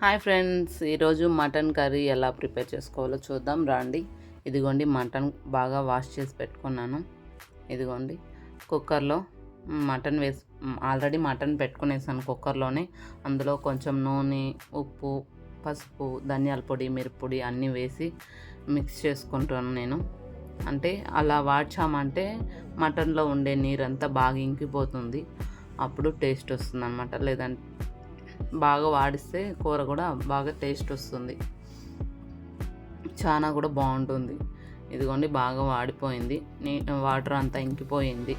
Hi friends, ఈరోజు mutton curry ఎలా prepare చేసుకోవాలో చూద్దాం రండి. ఇదిగోండి మటన్ బాగా వాష్ చేసి పెట్టుకున్నాను. ఇదిగోండి కుక్కర్లో ఆల్రెడీ మటన్ పెట్టుకునేసాను కుక్కర్లోనే. అందులో కొంచెం నూనె, ఉప్పు, పసుపు, ధనియాల పొడి, మిరప్పొడి అన్నీ వేసి మిక్స్ చేసుకుంటాను నేను. అంటే అలా వాడ్చామంటే మటన్లో ఉండే నీరంతా బాగా ఇంకిపోతుంది, అప్పుడు టేస్ట్ వస్తుంది అన్నమాట. లేదంటే బాగా వాడిస్తే కూర కూడా బాగా టేస్ట్ వస్తుంది, చాలా కూడా బాగుంటుంది. ఇదిగోండి బాగా వాడిపోయింది, వాటర్ అంతా ఇంకిపోయింది.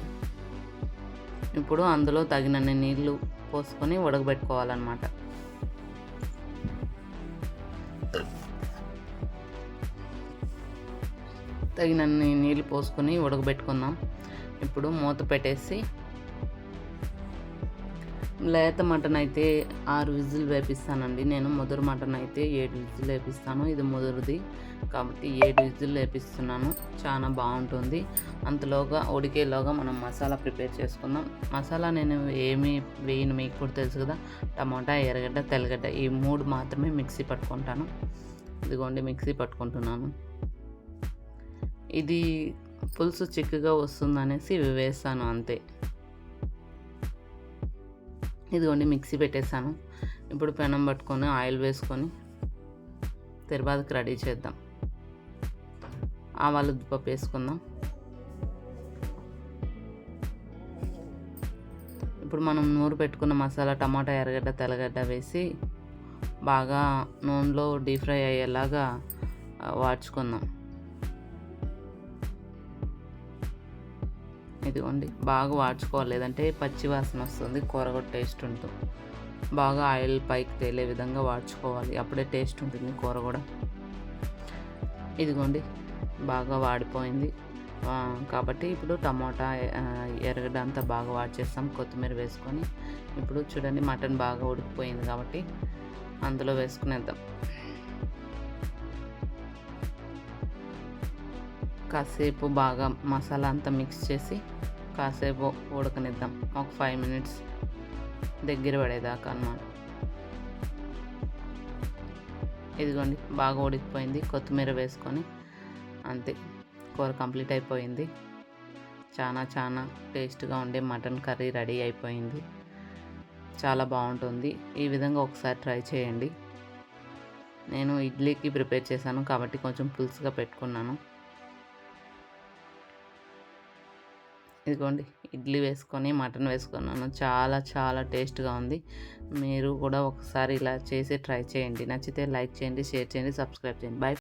ఇప్పుడు అందులో తగినన్ని నీళ్ళు పోసుకొని ఉడకబెట్టుకోవాలన్నమాట. తగినన్ని నీళ్ళు పోసుకొని ఉడకబెట్టుకుందాం. ఇప్పుడు మూత పెట్టేసి, లేత మటన్ అయితే 6 విజిల్ వేపిస్తానండి నేను. ముదురు మటన్ అయితే 7 విజిల్ వేపిస్తాను. ఇది ముదురుది కాబట్టి 7 విజిల్ వేపిస్తున్నాను. చాలా బాగుంటుంది. అంతలోగా ఉడికేలోగా మనం మసాలా ప్రిపేర్ చేసుకుందాం. మసాలా నేను ఏమీ వేయను, మీకు కూడా తెలుసు కదా. టమాటా, ఎర్రగడ్డ, తెల్లగడ్డ ఈ 3 మాత్రమే మిక్సీ పట్టుకుంటాను. ఇదిగోండి మిక్సీ పట్టుకుంటున్నాను. ఇది పులుసు చిక్కగా వస్తుందనేసి ఇవి వేస్తాను అంతే. ఇదిగోండి మిక్సీ పెట్టేసాను. ఇప్పుడు పెనం పట్టుకొని ఆయిల్ వేసుకొని తిరువాతకి రెడీ చేద్దాం. ఆవాలు, ఉద్దిపప్పు వేసుకుందాం. ఇప్పుడు మనం నూరు పెట్టుకున్న మసాలా, టమాటా, ఎర్రగడ్డ, తెల్లగడ్డ వేసి బాగా నూనెలో డీప్ ఫ్రై అయ్యేలాగా వాడ్చుకుందాం. ఇదిగోండి బాగా వాడ్చుకోవాలి, లేదంటే పచ్చి వాసన వస్తుంది, కూర కూడా టేస్ట్ ఉంటుంది. బాగా ఆయిల్ పైకి తేలే విధంగా వాడ్చుకోవాలి, అప్పుడే టేస్ట్ ఉంటుంది కూర కూడా. ఇదిగోండి బాగా వాడిపోయింది కాబట్టి ఇప్పుడు టమాటా, ఎర్రగడ్డ అంతా బాగా వాడ్చేస్తాం. కొత్తిమీర వేసుకొని ఇప్పుడు చూడండి మటన్ బాగా ఉడికిపోయింది కాబట్టి అందులో వేసుకునేద్దాం. కాసేపు బాగా మసాలా అంతా మిక్స్ చేసి కాసేపు ఉడకనిద్దాం. ఒక 5 మినిట్స్ దగ్గర పడేదాకా అన్నమాట. ఇదిగోండి బాగా ఉడికిపోయింది. కొత్తిమీర వేసుకొని అంతే, కూర కంప్లీట్ అయిపోయింది. చాలా చాలా టేస్ట్గా ఉండే మటన్ కర్రీ రెడీ అయిపోయింది. చాలా బాగుంటుంది. ఈ విధంగా ఒకసారి ట్రై చేయండి. నేను ఇడ్లీకి ప్రిపేర్ చేశాను కాబట్టి కొంచెం పులుసుగా పెట్టుకున్నాను. ఇదిగోండి ఇడ్లీ వేసుకొని మటన్ వేసుకున్నాను. చాలా చాలా టేస్ట్గా ఉంది. మీరు కూడా ఒకసారి ఇలా చేసి ట్రై చేయండి. నచ్చితే లైక్ చేయండి, షేర్ చేయండి, సబ్స్క్రైబ్ చేయండి. బాయ్.